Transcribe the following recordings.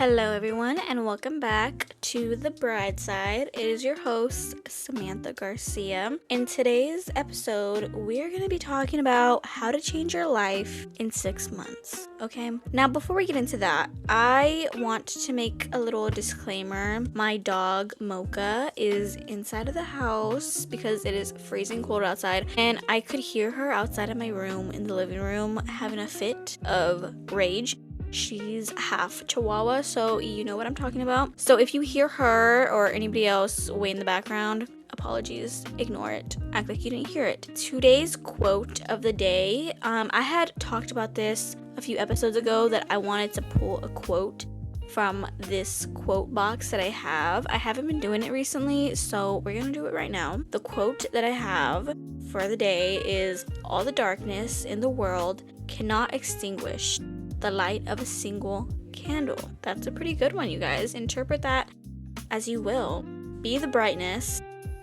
Hello everyone and welcome back to The Bride Side. It is your host, Samantha Garcia. In today's episode, we're going to be talking about how to change your life in 6 months, okay? Now, before we get into that, I want to make a little disclaimer. My dog, Mocha, is inside of the house because it is freezing cold outside, and I could hear her outside of my room in the living room having a fit of rage. She's half Chihuahua, so you know what I'm talking about. So if you hear her or anybody else way in the background, apologies, ignore it, act like you didn't hear it. Today's quote of the day, I had talked about this a few episodes ago that I wanted to pull a quote from this quote box that I have. I haven't been doing it recently, so we're gonna do it right now. The quote that I have for the day is, "All the darkness in the world cannot extinguish the light of a single candle." That's a pretty good one, you guys. Interpret that as you will. Be the brightness,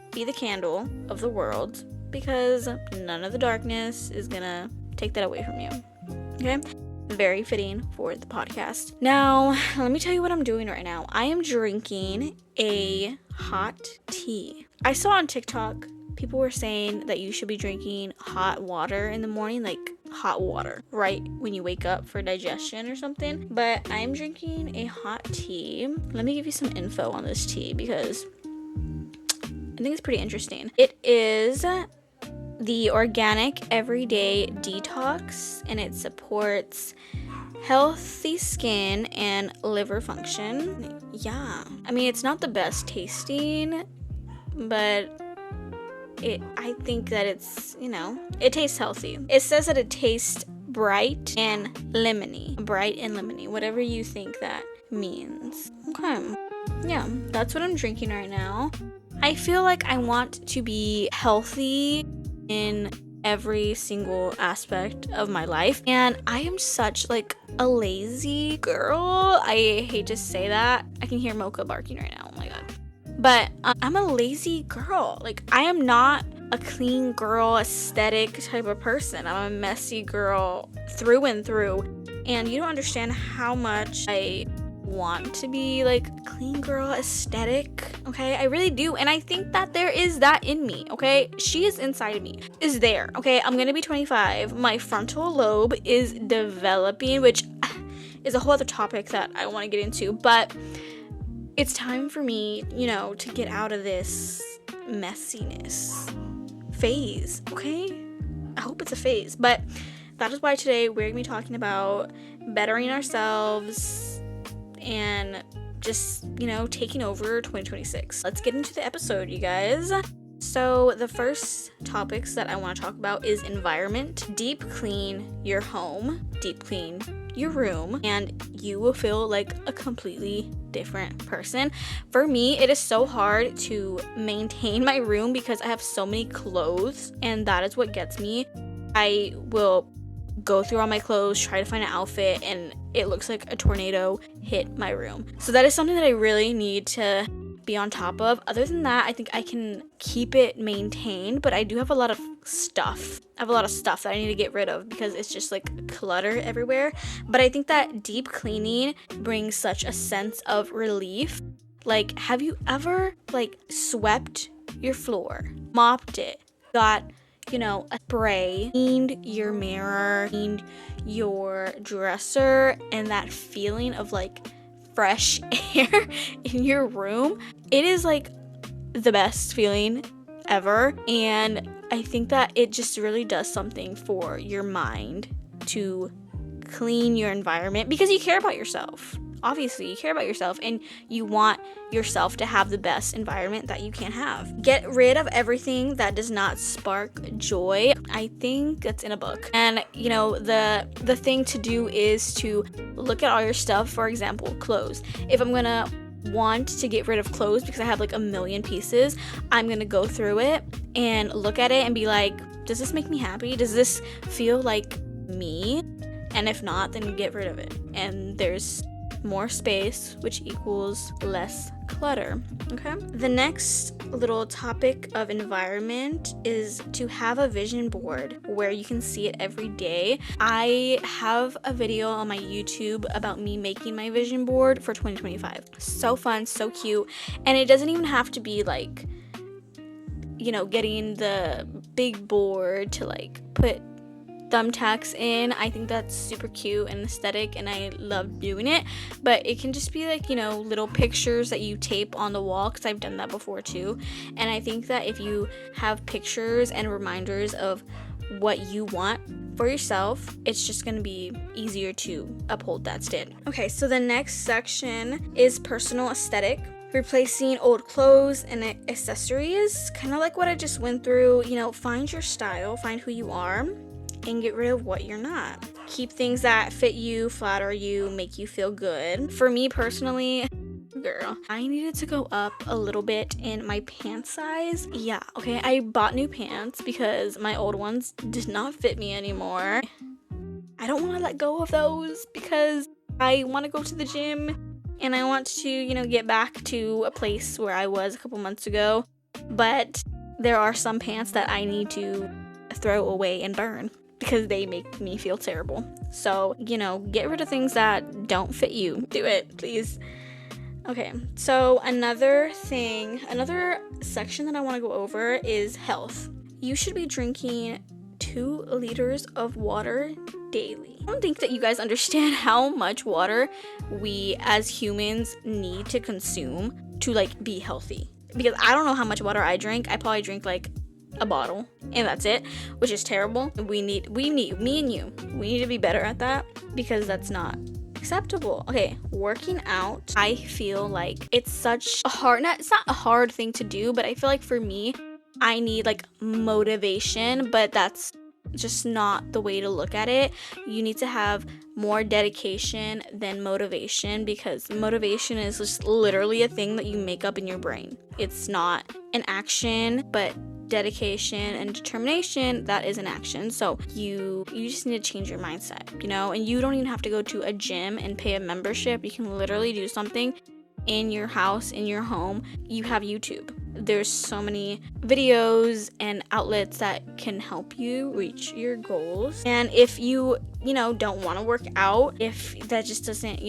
be the candle of the world, because none of the darkness is gonna take that away from you. Okay? Very fitting for the podcast. Now, let me tell you what I'm doing right now. I am drinking a hot tea. I saw on TikTok people were saying that you should be drinking hot water in the morning, like hot water right when you wake up for digestion or something. But I'm drinking a hot tea. Let me give you some info on this tea because I think it's pretty interesting. It is the Organic Everyday Detox, and it supports healthy skin and liver function. Yeah, I mean, it's not the best tasting, but I think that it's, it tastes healthy. It says that it tastes bright and lemony. Bright and lemony, whatever you think that means. Okay, yeah, that's what I'm drinking right now. I feel like I want to be healthy in every single aspect of my life, and I am such a lazy girl. I hate to say that. I can hear Mocha barking right now. Oh my god. But I'm a lazy girl. I am not a clean girl, aesthetic type of person. I'm a messy girl through and through. And you don't understand how much I want to be clean girl aesthetic, okay? I really do. And I think that there is that in me, okay? She is inside of me. Is there, okay? I'm gonna be 25. My frontal lobe is developing, which is a whole other topic that I want to get into. But it's time for me, to get out of this messiness phase, okay? I hope it's a phase. But that is why today we're going to be talking about bettering ourselves and just, taking over 2026. Let's get into the episode, you guys. So the first topics that I want to talk about is environment. Deep clean your home, deep clean your room, and you will feel like a completely different person. For me, it is so hard to maintain my room because I have so many clothes, and that is what gets me. I will go through all my clothes, try to find an outfit, and it looks like a tornado hit my room. So that is something that I really need to be on top of. Other than that, I think I can keep it maintained, but I do have a lot of stuff. I have a lot of stuff that I need to get rid of because it's just clutter everywhere. But I think that deep cleaning brings such a sense of relief. Have you ever swept your floor, mopped it, got a spray, cleaned your mirror, cleaned your dresser, and that feeling of fresh air in your room? It is the best feeling ever, and I think that it just really does something for your mind to clean your environment because you care about yourself. Obviously, you care about yourself and you want yourself to have the best environment that you can have. Get rid of everything that does not spark joy. I think that's in a book. And, the thing to do is to look at all your stuff. For example, clothes. If I'm gonna want to get rid of clothes because I have a million pieces, I'm gonna go through it and look at it and be like, does this make me happy? Does this feel like me? And if not, then get rid of it. And there's more space, which equals less clutter. Okay. The next little topic of environment is to have a vision board where you can see it every day. I have a video on my YouTube about me making my vision board for 2025. So fun, so cute. And it doesn't even have to be like, getting the big board to like put thumbtacks in. I think that's super cute and aesthetic, and I love doing it. But it can just be like, little pictures that you tape on the wall, because I've done that before too. And I think that if you have pictures and reminders of what you want for yourself, it's just going to be easier to uphold that standard. Okay, so the next section is personal aesthetic. Replacing old clothes and accessories, kind of like what I just went through. Find your style, find who you are, and get rid of what you're not. Keep things that fit you, flatter you, make you feel good. For me personally, girl, I needed to go up a little bit in my pant size. Yeah, okay, I bought new pants because my old ones did not fit me anymore. I don't want to let go of those because I want to go to the gym and I want to, get back to a place where I was a couple months ago. But there are some pants that I need to throw away and burn because they make me feel terrible. So, get rid of things that don't fit you. Do it, please. Okay, so another section that I want to go over is health. You should be drinking 2 liters of water daily. I don't think that you guys understand how much water we as humans need to consume to like be healthy. Because I don't know how much water I drink. I probably drink like a bottle and that's it, which is terrible. Me and you, we need to be better at that because that's not acceptable. Okay, working out, I feel like it's such a hard, it's not a hard thing to do, but I feel like for me, I need like motivation, but that's just not the way to look at it. You need to have more dedication than motivation, because motivation is just literally a thing that you make up in your brain. It's not an action, but dedication and determination, that is an action. So you just need to change your mindset, and you don't even have to go to a gym and pay a membership. You can literally do something in your house, in your home. You have YouTube. There's so many videos and outlets that can help you reach your goals. And if you don't want to work out, if that just doesn't,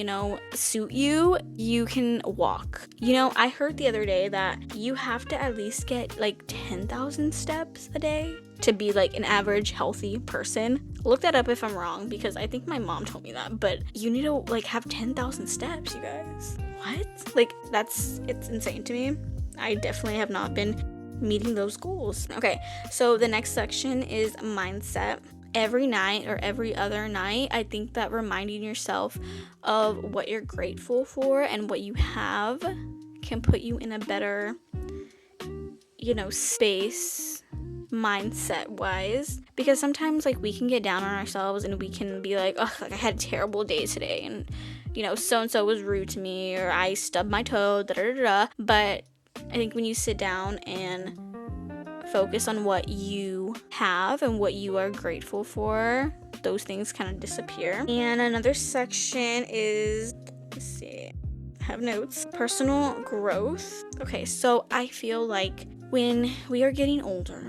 suit you, you can walk. I heard the other day that you have to at least get like 10,000 steps a day to be like an average healthy person. Look that up if I'm wrong, because I think my mom told me that, but you need to like have 10,000 steps, you guys. What? Like it's insane to me. I definitely have not been meeting those goals. Okay, so the next section is mindset. Every night or every other night, I think that reminding yourself of what you're grateful for and what you have can put you in a better, space mindset wise, because sometimes like we can get down on ourselves and we can be like, oh, like I had a terrible day today, and so and so was rude to me, or I stubbed my toe, but I think when you sit down and focus on what you have and what you are grateful for, those things kind of disappear. And another section is, let's see, I have notes. Personal growth. Okay, so I feel like when we are getting older,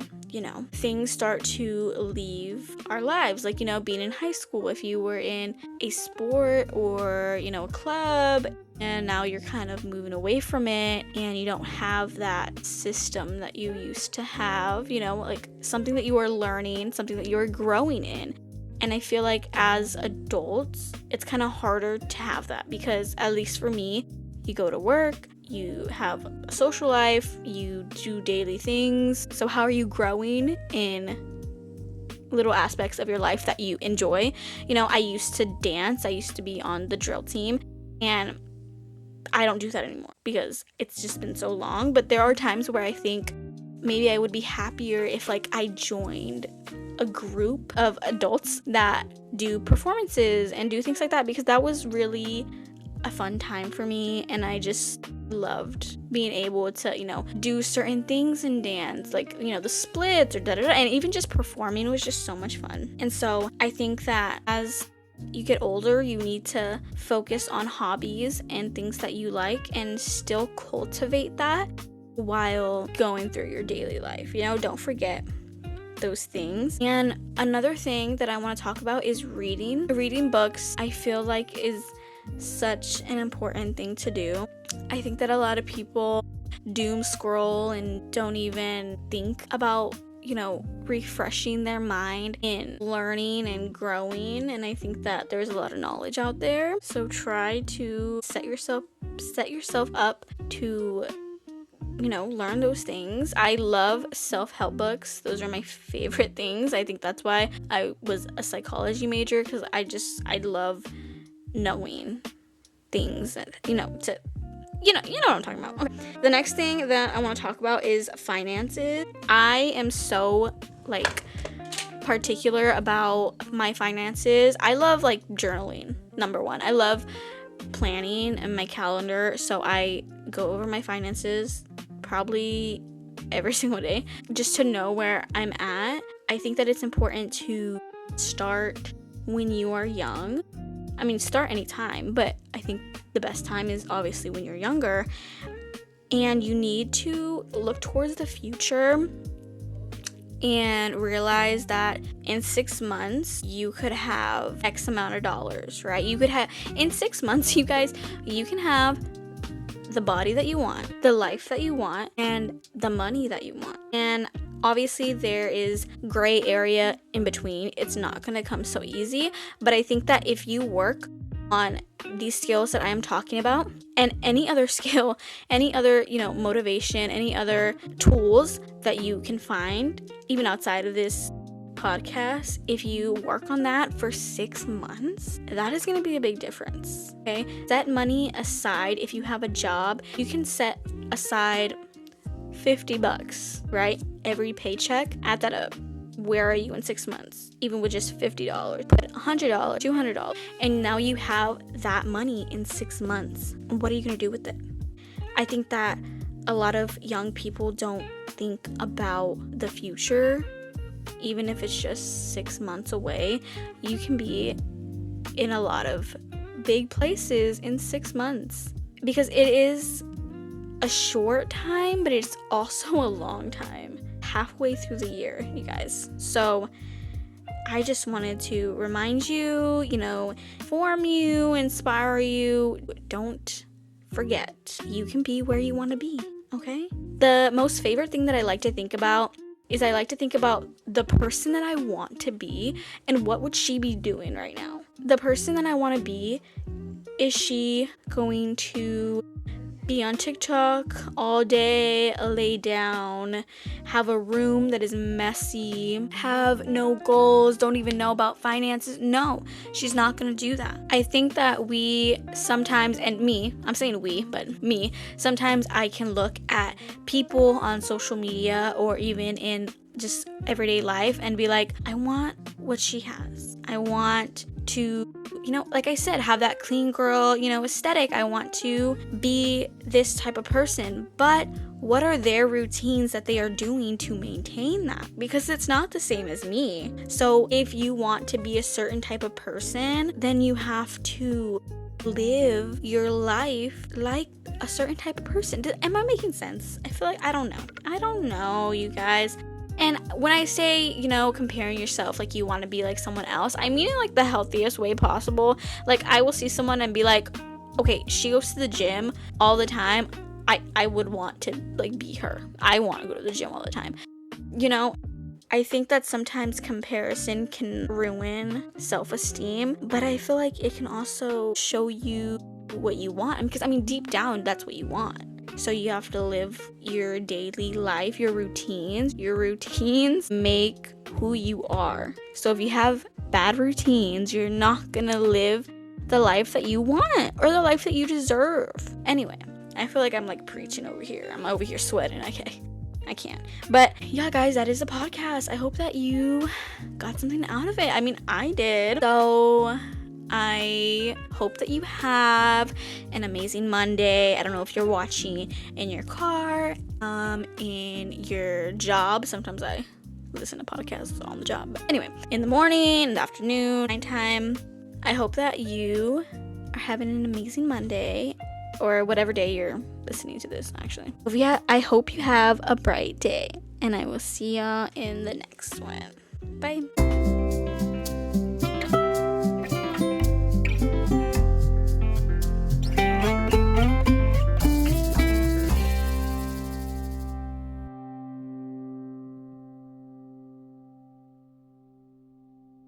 things start to leave our lives. Like, being in high school, if you were in a sport or, a club, and now you're kind of moving away from it and you don't have that system that you used to have, like something that you are learning, something that you're growing in. And I feel like as adults, it's kind of harder to have that, because at least for me, you go to work, you have a social life, you do daily things. So how are you growing in little aspects of your life that you enjoy? I used to dance, I used to be on the drill team, and I don't do that anymore because it's just been so long. But there are times where I think maybe I would be happier if like I joined a group of adults that do performances and do things like that, because that was really a fun time for me, and I just loved being able to do certain things and dance, like the splits or and even just performing was just so much fun. And so I think that as you get older, you need to focus on hobbies and things that you like and still cultivate that while going through your daily life. Don't forget those things. And another thing that I want to talk about is reading. Reading books, I feel like, is such an important thing to do. I think that a lot of people doom scroll and don't even think about refreshing their mind in learning and growing. And I think that there's a lot of knowledge out there. So try to set yourself up to learn those things. I love self-help books. Those are my favorite things. I think that's why I was a psychology major, because I love knowing things that, you know what I'm talking about. Okay. The next thing that I want to talk about is finances. I am so particular about my finances. I love journaling. Number one, I love planning and my calendar, so I go over my finances probably every single day just to know where I'm at. I think that it's important to start when you are young. I mean, start anytime, but I think the best time is obviously when you're younger. And you need to look towards the future and realize that in 6 months, you could have X amount of dollars, right? In 6 months, you guys, you can have the body that you want, the life that you want, and the money that you want. And obviously, there is gray area in between. It's not going to come so easy. But I think that if you work on these skills that I am talking about, and any other skill, any other, motivation, any other tools that you can find, even outside of this podcast, if you work on that for 6 months, that is going to be a big difference. Okay, set money aside. If you have a job, you can set aside $50, right? Every paycheck, add that up. Where are you in 6 months? Even with just $50, put $100, $200, and now you have that money in 6 months. What are you going to do with it? I think that a lot of young people don't think about the future. Even if it's just 6 months away, you can be in a lot of big places in 6 months, because it is a short time, but it's also a long time, halfway through the year, you guys. So I just wanted to remind you, inform you, inspire you. Don't forget, you can be where you want to be, okay? The most favorite thing that I like to think about is I like to think about the person that I want to be and what would she be doing right now. The person that I want to be, is she going to be on TikTok all day, lay down, have a room that is messy, have no goals, don't even know about finances? No, she's not going to do that. I think that we sometimes, and me, I'm saying we, but me, sometimes I can look at people on social media or even in just everyday life and be like, I want what she has. I want to, like I said, have that clean girl, aesthetic. I want to be this type of person. But what are their routines that they are doing to maintain that? Because it's not the same as me. So if you want to be a certain type of person, then you have to live your life like a certain type of person. Am I making sense? I feel like I don't know, you guys. And when I say, comparing yourself, like you want to be like someone else, I mean it like the healthiest way possible. Like I will see someone and be like, okay, she goes to the gym all the time. I would want to be her. I want to go to the gym all the time. I think that sometimes comparison can ruin self-esteem, but I feel like it can also show you what you want. Because deep down, that's what you want. So you have to live your daily life, your routines. Your routines make who you are. So if you have bad routines, you're not gonna live the life that you want or the life that you deserve. Anyway, I feel like I'm preaching over here. I'm over here sweating. Okay, I can't. But yeah, guys, that is the podcast. I hope that you got something out of it. I did. So I hope that you have an amazing Monday. I don't know if you're watching in your car, in your job. Sometimes I listen to podcasts on the job. But anyway, in the morning, in the afternoon, nighttime, I hope that you are having an amazing Monday, or whatever day you're listening to this, actually. I hope you have a bright day, and I will see y'all in the next one. Bye.